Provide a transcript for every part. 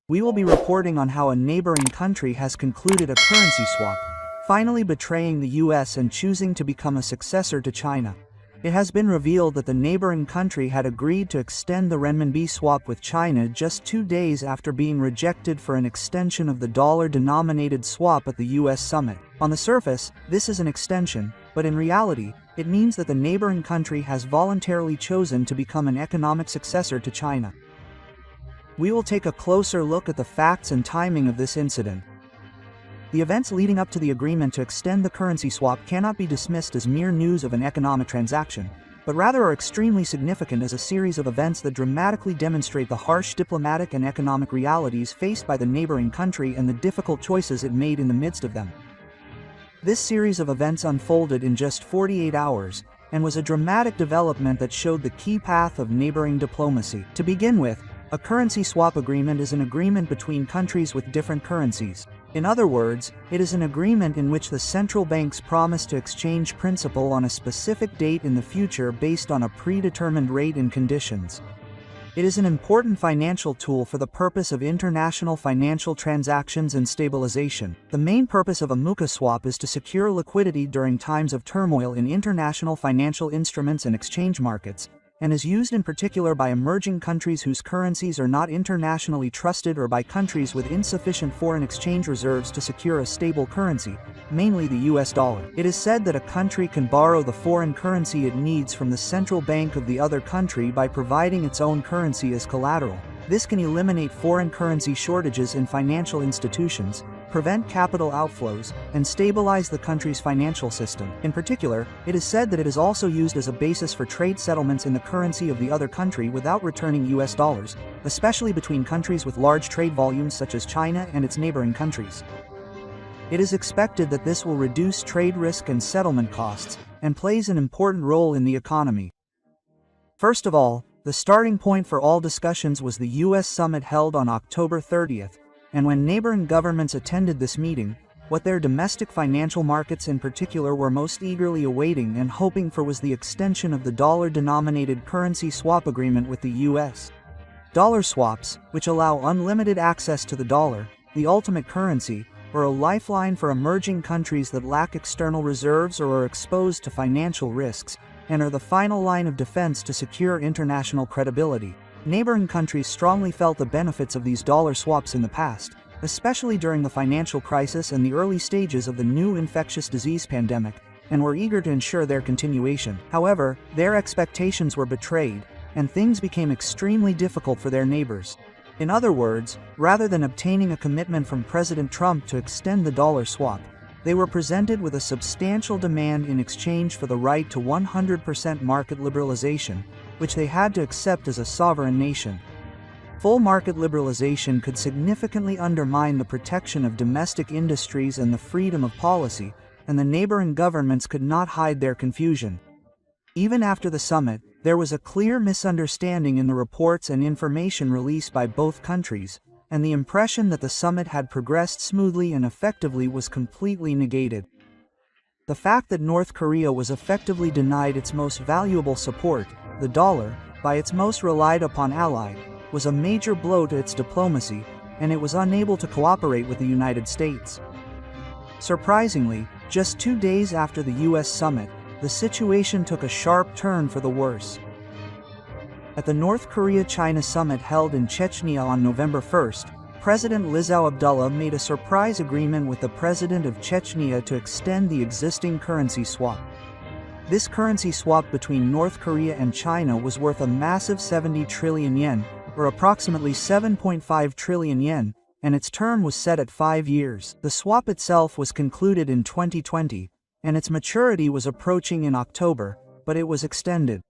We will be reporting on how a neighboring country has concluded a currency swap, finally betraying the US and choosing to become a successor to China. It has been revealed that the neighboring country had agreed to extend the renminbi swap with China just 2 days after being rejected for an extension of the dollar-denominated swap at the US summit. On the surface, this is an extension, but in reality, it means that the neighboring country has voluntarily chosen to become an economic successor to China. We will take a closer look at the facts and timing of this incident. The events leading up to the agreement to extend the currency swap cannot be dismissed as mere news of an economic transaction, but rather are extremely significant as a series of events that dramatically demonstrate the harsh diplomatic and economic realities faced by the neighboring country and the difficult choices it made in the midst of them. This series of events unfolded in just 48 hours, and was a dramatic development that showed the key path of neighboring diplomacy. To begin with, a currency swap agreement is an agreement between countries with different currencies. In other words, it is an agreement in which the central banks promise to exchange principal on a specific date in the future based on a predetermined rate and conditions. It is an important financial tool for the purpose of international financial transactions and stabilization. The main purpose of a muka swap is to secure liquidity during times of turmoil in international financial instruments and exchange markets, and is used in particular by emerging countries whose currencies are not internationally trusted or by countries with insufficient foreign exchange reserves to secure a stable currency, mainly the US dollar. It is said that a country can borrow the foreign currency it needs from the central bank of the other country by providing its own currency as collateral. This can eliminate foreign currency shortages in financial institutions, prevent capital outflows, and stabilize the country's financial system. In particular, it is said that it is also used as a basis for trade settlements in the currency of the other country without returning US dollars, especially between countries with large trade volumes such as China and its neighboring countries. It is expected that this will reduce trade risk and settlement costs, and plays an important role in the economy. First of all, the starting point for all discussions was the US summit held on October 30th, and when neighboring governments attended this meeting, what their domestic financial markets in particular were most eagerly awaiting and hoping for was the extension of the dollar-denominated currency swap agreement with the US. Dollar swaps, which allow unlimited access to the dollar, the ultimate currency, are a lifeline for emerging countries that lack external reserves or are exposed to financial risks, and are the final line of defense to secure international credibility. Neighboring countries strongly felt the benefits of these dollar swaps in the past, especially during the financial crisis and the early stages of the new infectious disease pandemic, and were eager to ensure their continuation. However, their expectations were betrayed, and things became extremely difficult for their neighbors. In other words, rather than obtaining a commitment from President Trump to extend the dollar swap, they were presented with a substantial demand in exchange for the right to 100% market liberalization, which they had to accept as a sovereign nation. Full market liberalization could significantly undermine the protection of domestic industries and the freedom of policy, and the neighboring governments could not hide their confusion. Even after the summit, there was a clear misunderstanding in the reports and information released by both countries, and the impression that the summit had progressed smoothly and effectively was completely negated. The fact that North Korea was effectively denied its most valuable support, the dollar, by its most relied upon ally, was a major blow to its diplomacy, and it was unable to cooperate with the United States. Surprisingly, just 2 days after the US summit, the situation took a sharp turn for the worse. At the North Korea-China summit held in Chechnya on November 1st, President Lizao Abdullah made a surprise agreement with the president of Chechnya to extend the existing currency swap. This currency swap between North Korea and China was worth a massive 70 trillion yen, or approximately 7.5 trillion yen, and its term was set at 5 years. The swap itself was concluded in 2020, and its maturity was approaching in October, but it was extended.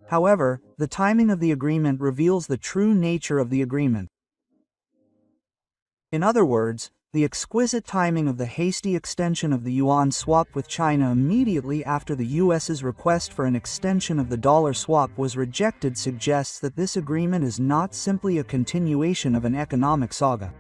However, the timing of the agreement reveals the true nature of the agreement. In other words, the exquisite timing of the hasty extension of the yuan swap with China immediately after the US's request for an extension of the dollar swap was rejected suggests that this agreement is not simply a continuation of an economic saga.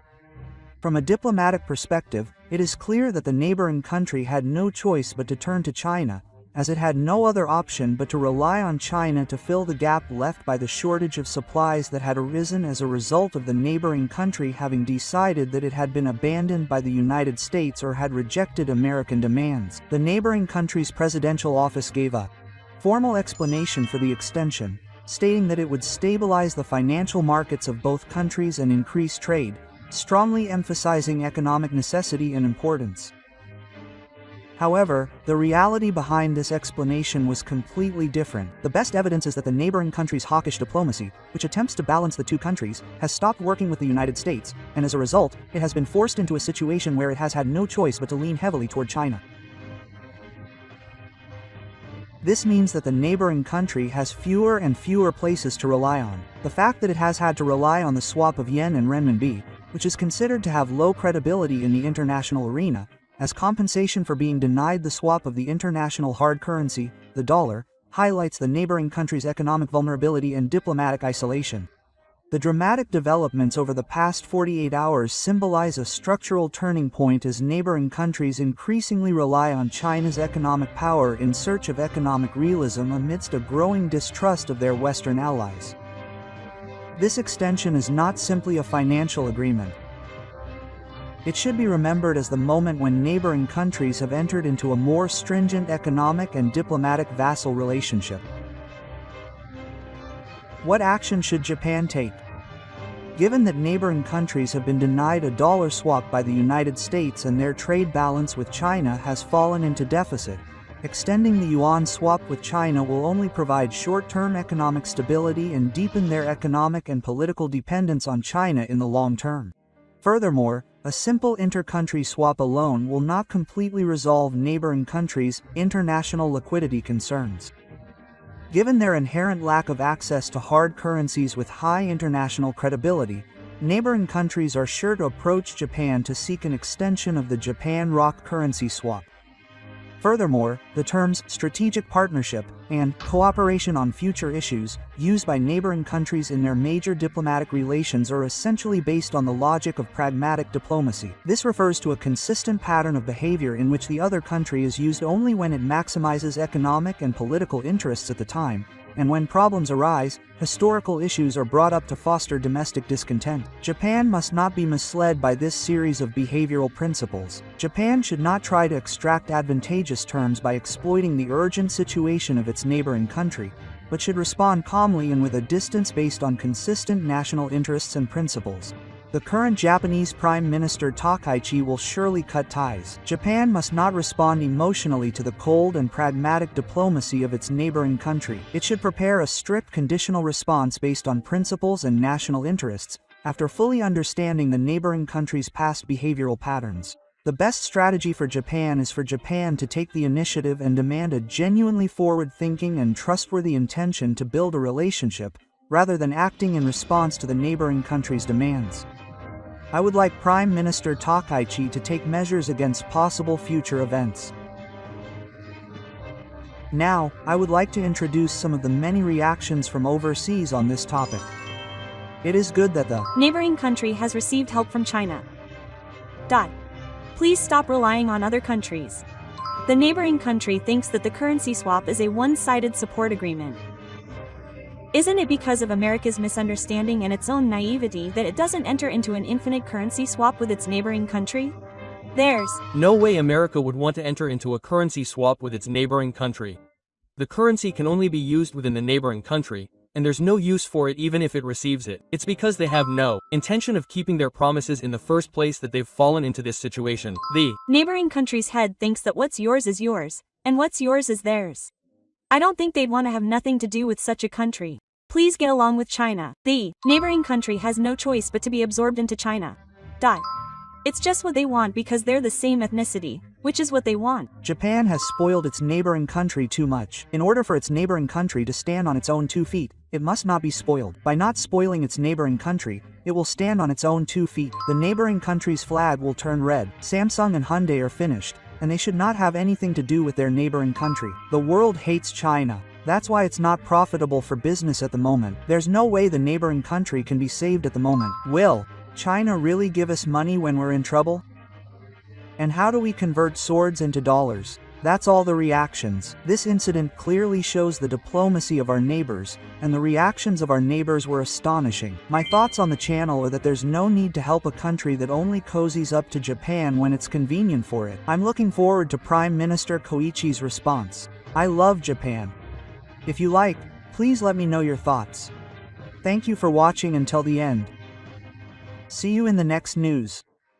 From a diplomatic perspective, it is clear that the neighboring country had no choice but to turn to China, as it had no other option but to rely on China to fill the gap left by the shortage of supplies that had arisen as a result of the neighboring country having decided that it had been abandoned by the United States or had rejected American demands. The neighboring country's presidential office gave a formal explanation for the extension, stating that it would stabilize the financial markets of both countries and increase trade, strongly emphasizing economic necessity and importance. However, the reality behind this explanation was completely different. The best evidence is that the neighboring country's hawkish diplomacy, which attempts to balance the two countries, has stopped working with the United States, and as a result, it has been forced into a situation where it has had no choice but to lean heavily toward China. This means that the neighboring country has fewer and fewer places to rely on. The fact that it has had to rely on the swap of yen and renminbi, which is considered to have low credibility in the international arena, as compensation for being denied the swap of the international hard currency, the dollar, highlights the neighboring country's economic vulnerability and diplomatic isolation. The dramatic developments over the past 48 hours symbolize a structural turning point as neighboring countries increasingly rely on China's economic power in search of economic realism amidst a growing distrust of their Western allies. This extension is not simply a financial agreement. It should be remembered as the moment when neighboring countries have entered into a more stringent economic and diplomatic vassal relationship. What action should Japan take? Given that neighboring countries have been denied a dollar swap by the United States and their trade balance with China has fallen into deficit, extending the yuan swap with China will only provide short-term economic stability and deepen their economic and political dependence on China in the long term. Furthermore, a simple inter-country swap alone will not completely resolve neighboring countries' international liquidity concerns. Given their inherent lack of access to hard currencies with high international credibility, neighboring countries are sure to approach Japan to seek an extension of the Japan-ROC currency swap. Furthermore, the terms strategic partnership and cooperation on future issues, used by neighboring countries in their major diplomatic relations, are essentially based on the logic of pragmatic diplomacy. This refers to a consistent pattern of behavior in which the other country is used only when it maximizes economic and political interests at the time, and when problems arise, historical issues are brought up to foster domestic discontent. Japan must not be misled by this series of behavioral principles. Japan should not try to extract advantageous terms by exploiting the urgent situation of its neighboring country, but should respond calmly and with a distance based on consistent national interests and principles. The current Japanese Prime Minister Takaichi will surely cut ties. Japan must not respond emotionally to the cold and pragmatic diplomacy of its neighboring country. It should prepare a strict conditional response based on principles and national interests, after fully understanding the neighboring country's past behavioral patterns. The best strategy for Japan is for Japan to take the initiative and demand a genuinely forward-thinking and trustworthy intention to build a relationship, rather than acting in response to the neighboring country's demands. I would like Prime Minister Takaichi to take measures against possible future events. Now, I would like to introduce some of the many reactions from overseas on this topic. It is good that the neighboring country has received help from China. Please stop relying on other countries. The neighboring country thinks that the currency swap is a one-sided support agreement. Isn't it because of America's misunderstanding and its own naivety that it doesn't enter into an infinite currency swap with its neighboring country? There's no way America would want to enter into a currency swap with its neighboring country. The currency can only be used within the neighboring country, and there's no use for it even if it receives it. It's because they have no intention of keeping their promises in the first place that they've fallen into this situation. The neighboring country's head thinks that what's yours is yours, and what's yours is theirs. I don't think they'd want to have nothing to do with such a country. Please get along with China. The neighboring country has no choice but to be absorbed into China. It's just what they want because they're the same ethnicity, which is what they want. Japan has spoiled its neighboring country too much. In order for its neighboring country to stand on its own 2 feet, it must not be spoiled. By not spoiling its neighboring country, it will stand on its own 2 feet. The neighboring country's flag will turn red. Samsung and Hyundai are finished, and they should not have anything to do with their neighboring country. The world hates China. That's why it's not profitable for business at the moment. There's no way the neighboring country can be saved at the moment. Will China really give us money when we're in trouble? And how do we convert swords into dollars? That's all the reactions. This incident clearly shows the diplomacy of our neighbors, and the reactions of our neighbors were astonishing. My thoughts on the channel are that there's no need to help a country that only cozies up to Japan when it's convenient for it. I'm looking forward to Prime Minister Koichi's response. I love Japan. If you like, please let me know your thoughts. Thank you for watching until the end. See you in the next news.